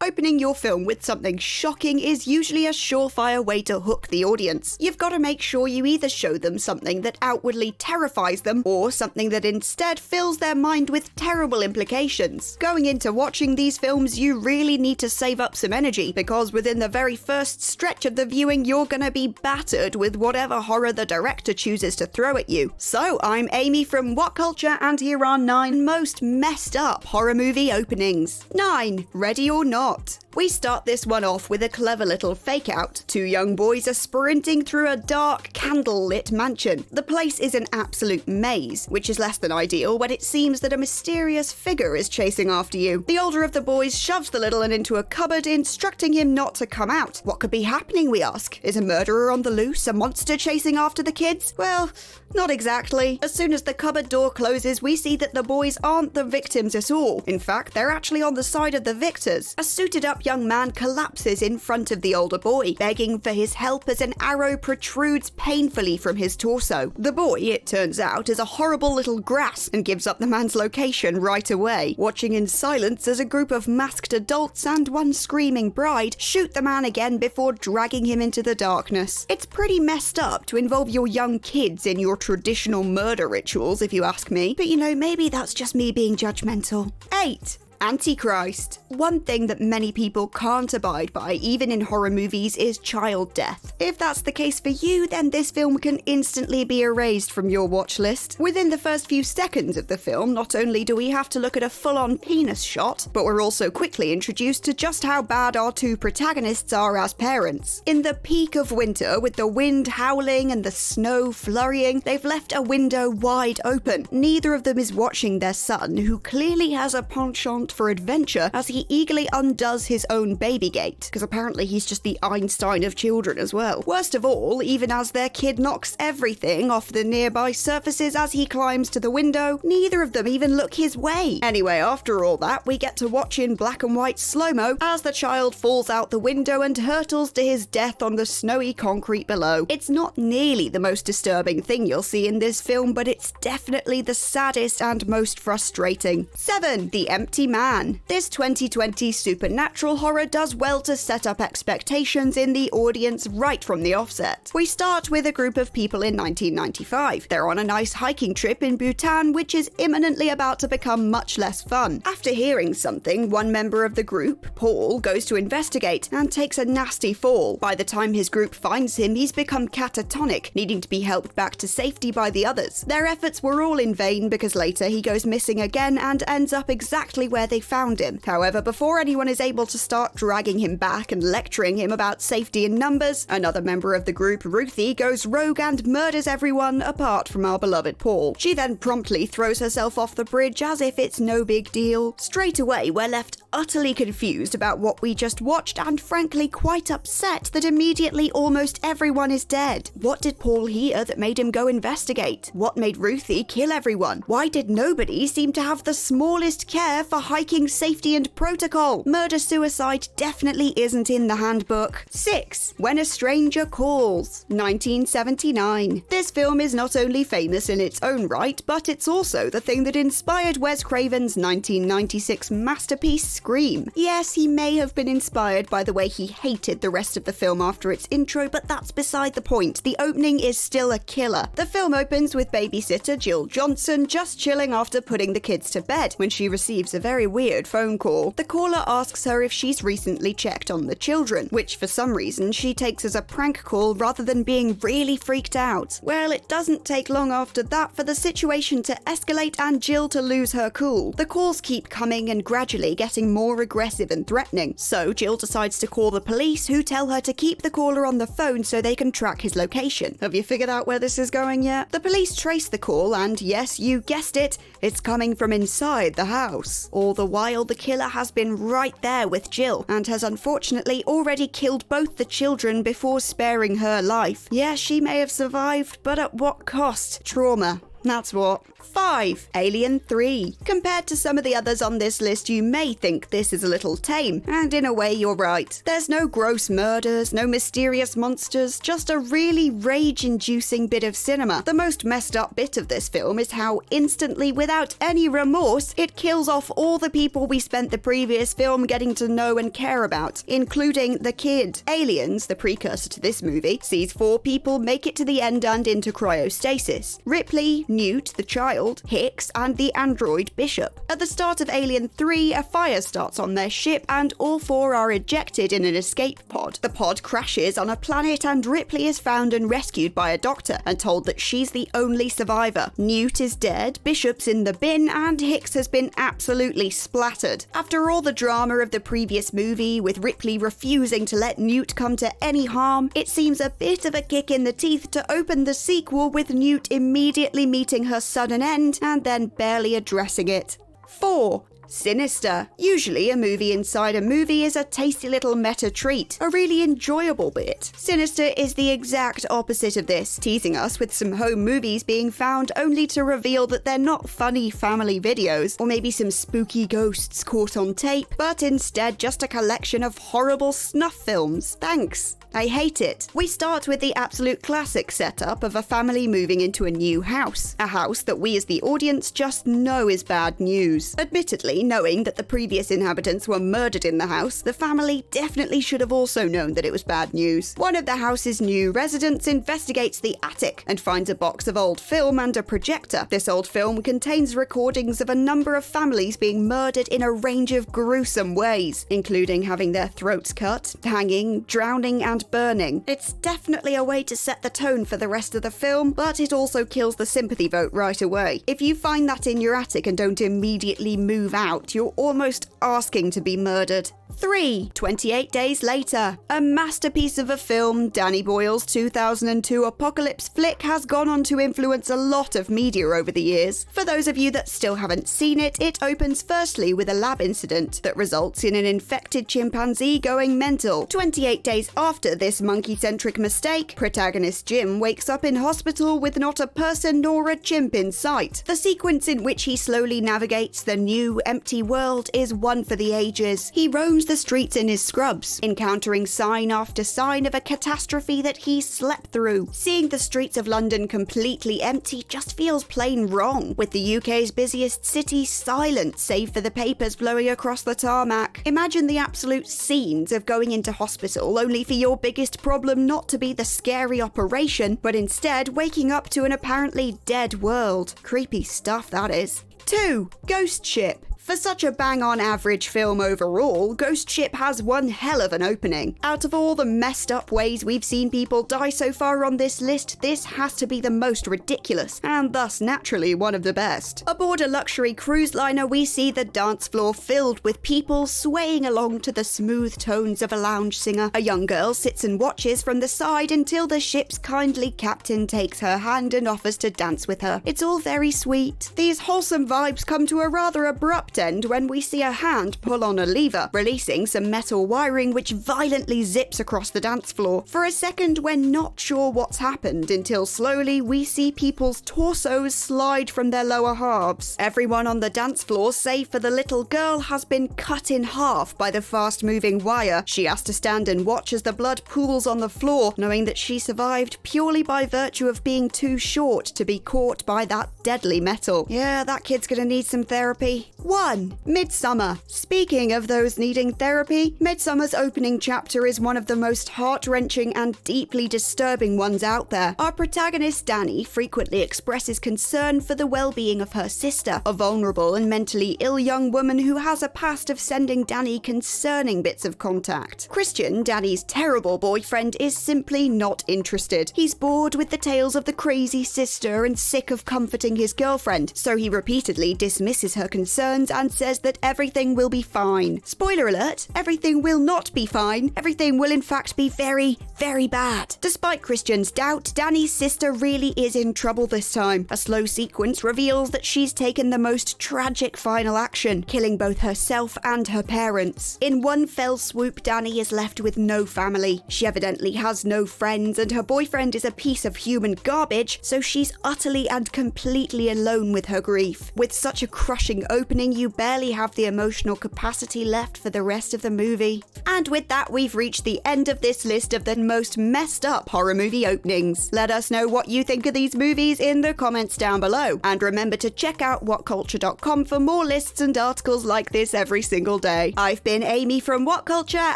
Opening your film with something shocking is usually a surefire way to hook the audience. You've got to make sure you either show them something that outwardly terrifies them, or something that instead fills their mind with terrible implications. Going into watching these films, you really need to save up some energy, because within the very first stretch of the viewing, you're gonna be battered with whatever horror the director chooses to throw at you. So, I'm Amy from Whatculture, and here are 9 most messed up horror movie openings. 9. Ready or Not. We start this one off with a clever little fake out. 2 young boys are sprinting through a dark, candle-lit mansion. The place is an absolute maze, which is less than ideal when it seems that a mysterious figure is chasing after you. The older of the boys shoves the little one into a cupboard, instructing him not to come out. What could be happening, we ask? Is a murderer on the loose? A monster chasing after the kids? Well, not exactly. As soon as the cupboard door closes, we see that the boys aren't the victims at all. In fact, they're actually on the side of the victors. A suited-up young man collapses in front of the older boy, begging for his help as an arrow protrudes painfully from his torso. The boy, it turns out, is a horrible little grass and gives up the man's location right away, watching in silence as a group of masked adults and one screaming bride shoot the man again before dragging him into the darkness. It's pretty messed up to involve your young kids in your traditional murder rituals, if you ask me, but maybe that's just me being judgmental. 8. Antichrist. One thing that many people can't abide by, even in horror movies, is child death. If that's the case for you, then this film can instantly be erased from your watch list. Within the first few seconds of the film, not only do we have to look at a full-on penis shot, but we're also quickly introduced to just how bad our 2 protagonists are as parents. In the peak of winter, with the wind howling and the snow flurrying, they've left a window wide open. Neither of them is watching their son, who clearly has a penchant for adventure, as he eagerly undoes his own baby gate, because apparently he's just the Einstein of children as well. Worst of all, even as their kid knocks everything off the nearby surfaces as he climbs to the window, neither of them even look his way. Anyway, after all that, we get to watch in black and white slow-mo as the child falls out the window and hurtles to his death on the snowy concrete below. It's not nearly the most disturbing thing you'll see in this film, but it's definitely the saddest and most frustrating. 7. The Empty Man. This 2020 supernatural horror does well to set up expectations in the audience right from the offset. We start with a group of people in 1995. They're on a nice hiking trip in Bhutan, which is imminently about to become much less fun. After hearing something, one member of the group, Paul, goes to investigate and takes a nasty fall. By the time his group finds him, he's become catatonic, needing to be helped back to safety by the others. Their efforts were all in vain, because later he goes missing again and ends up exactly where they found him. However, before anyone is able to start dragging him back and lecturing him about safety in numbers, another member of the group, Ruthie, goes rogue and murders everyone apart from our beloved Paul. She then promptly throws herself off the bridge as if it's no big deal. Straight away, we're left utterly confused about what we just watched, and frankly quite upset that immediately almost everyone is dead. What did Paul hear that made him go investigate? What made Ruthie kill everyone? Why did nobody seem to have the smallest care for hiking safety and protocol? Murder-suicide definitely isn't in the handbook. 6. When a Stranger Calls. 1979. This film is not only famous in its own right, but it's also the thing that inspired Wes Craven's 1996 masterpiece Scream. Yes, he may have been inspired by the way he hated the rest of the film after its intro, but that's beside the point. The opening is still a killer. The film opens with babysitter Jill Johnson just chilling after putting the kids to bed when she receives a very weird phone call. The caller asks her if she's recently checked on the children, which for some reason she takes as a prank call rather than being really freaked out. Well, it doesn't take long after that for the situation to escalate and Jill to lose her cool. The calls keep coming and gradually getting more aggressive and threatening, so Jill decides to call the police, who tell her to keep the caller on the phone so they can track his location. Have you figured out where this is going yet? The police trace the call and, yes, you guessed it, it's coming from inside the house. All the while, the killer has been right there with Jill and has unfortunately already killed both the children before sparing her life. Yeah, she may have survived, but at what cost? Trauma. That's what. 5. Alien 3. Compared to some of the others on this list, you may think this is a little tame, and in a way you're right. There's no gross murders, no mysterious monsters, just a really rage-inducing bit of cinema. The most messed up bit of this film is how instantly, without any remorse, it kills off all the people we spent the previous film getting to know and care about, including the kid. Aliens, the precursor to this movie, sees 4 people make it to the end and into cryostasis. Ripley, Newt, the child, Hicks, and the android Bishop. At the start of Alien 3, a fire starts on their ship and all 4 are ejected in an escape pod. The pod crashes on a planet and Ripley is found and rescued by a doctor and told that she's the only survivor. Newt is dead, Bishop's in the bin, and Hicks has been absolutely splattered. After all the drama of the previous movie, with Ripley refusing to let Newt come to any harm, it seems a bit of a kick in the teeth to open the sequel with Newt immediately meeting her sudden end and then barely addressing it. 4. Sinister. Usually a movie inside a movie is a tasty little meta treat, a really enjoyable bit. Sinister is the exact opposite of this, teasing us with some home movies being found only to reveal that they're not funny family videos, or maybe some spooky ghosts caught on tape, but instead just a collection of horrible snuff films. Thanks. I hate it. We start with the absolute classic setup of a family moving into a new house. A house that we as the audience just know is bad news. Admittedly, knowing that the previous inhabitants were murdered in the house, the family definitely should have also known that it was bad news. One of the house's new residents investigates the attic and finds a box of old film and a projector. This old film contains recordings of a number of families being murdered in a range of gruesome ways, including having their throats cut, hanging, drowning, and burning. It's definitely a way to set the tone for the rest of the film, but it also kills the sympathy vote right away. If you find that in your attic and don't immediately move out, you're almost asking to be murdered. 3. 28 Days Later. A masterpiece of a film, Danny Boyle's 2002 apocalypse flick has gone on to influence a lot of media over the years. For those of you that still haven't seen it, it opens firstly with a lab incident that results in an infected chimpanzee going mental. 28 days after this monkey-centric mistake, protagonist Jim wakes up in hospital with not a person nor a chimp in sight. The sequence in which he slowly navigates the new, empty world is one for the ages. He roams the streets in his scrubs, encountering sign after sign of a catastrophe that he slept through. Seeing the streets of London completely empty just feels plain wrong, with the UK's busiest city silent save for the papers blowing across the tarmac. Imagine the absolute scenes of going into hospital only for your biggest problem not to be the scary operation, but instead waking up to an apparently dead world. Creepy stuff, that is. 2. Ghost Ship. For such a bang-on average film overall, Ghost Ship has one hell of an opening. Out of all the messed up ways we've seen people die so far on this list, this has to be the most ridiculous, and thus naturally one of the best. Aboard a luxury cruise liner, we see the dance floor filled with people swaying along to the smooth tones of a lounge singer. A young girl sits and watches from the side until the ship's kindly captain takes her hand and offers to dance with her. It's all very sweet. These wholesome vibes come to a rather abrupt end when we see a hand pull on a lever, releasing some metal wiring which violently zips across the dance floor. For a second, we're not sure what's happened until slowly we see people's torsos slide from their lower halves. Everyone on the dance floor, save for the little girl, has been cut in half by the fast-moving wire. She has to stand and watch as the blood pools on the floor, knowing that she survived purely by virtue of being too short to be caught by that deadly metal. Yeah, that kid's gonna need some therapy. 1. Midsummer. Speaking of those needing therapy, Midsummer's opening chapter is one of the most heart-wrenching and deeply disturbing ones out there. Our protagonist Danny frequently expresses concern for the well-being of her sister, a vulnerable and mentally ill young woman who has a past of sending Danny concerning bits of contact. Christian, Danny's terrible boyfriend, is simply not interested. He's bored with the tales of the crazy sister and sick of comforting his girlfriend, so he repeatedly dismisses her concerns and says that everything will be fine. Spoiler alert, everything will not be fine. Everything will in fact be very, very bad. Despite Christian's doubt, Danny's sister really is in trouble this time. A slow sequence reveals that she's taken the most tragic final action, killing both herself and her parents. In one fell swoop, Danny is left with no family. She evidently has no friends, and her boyfriend is a piece of human garbage, so she's utterly and completely alone with her grief. With such a crushing opening, you barely have the emotional capacity left for the rest of the movie. And with that, we've reached the end of this list of the most messed up horror movie openings. Let us know what you think of these movies in the comments down below. And remember to check out Whatculture.com for more lists and articles like this every single day. I've been Amy from Whatculture,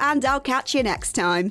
and I'll catch you next time.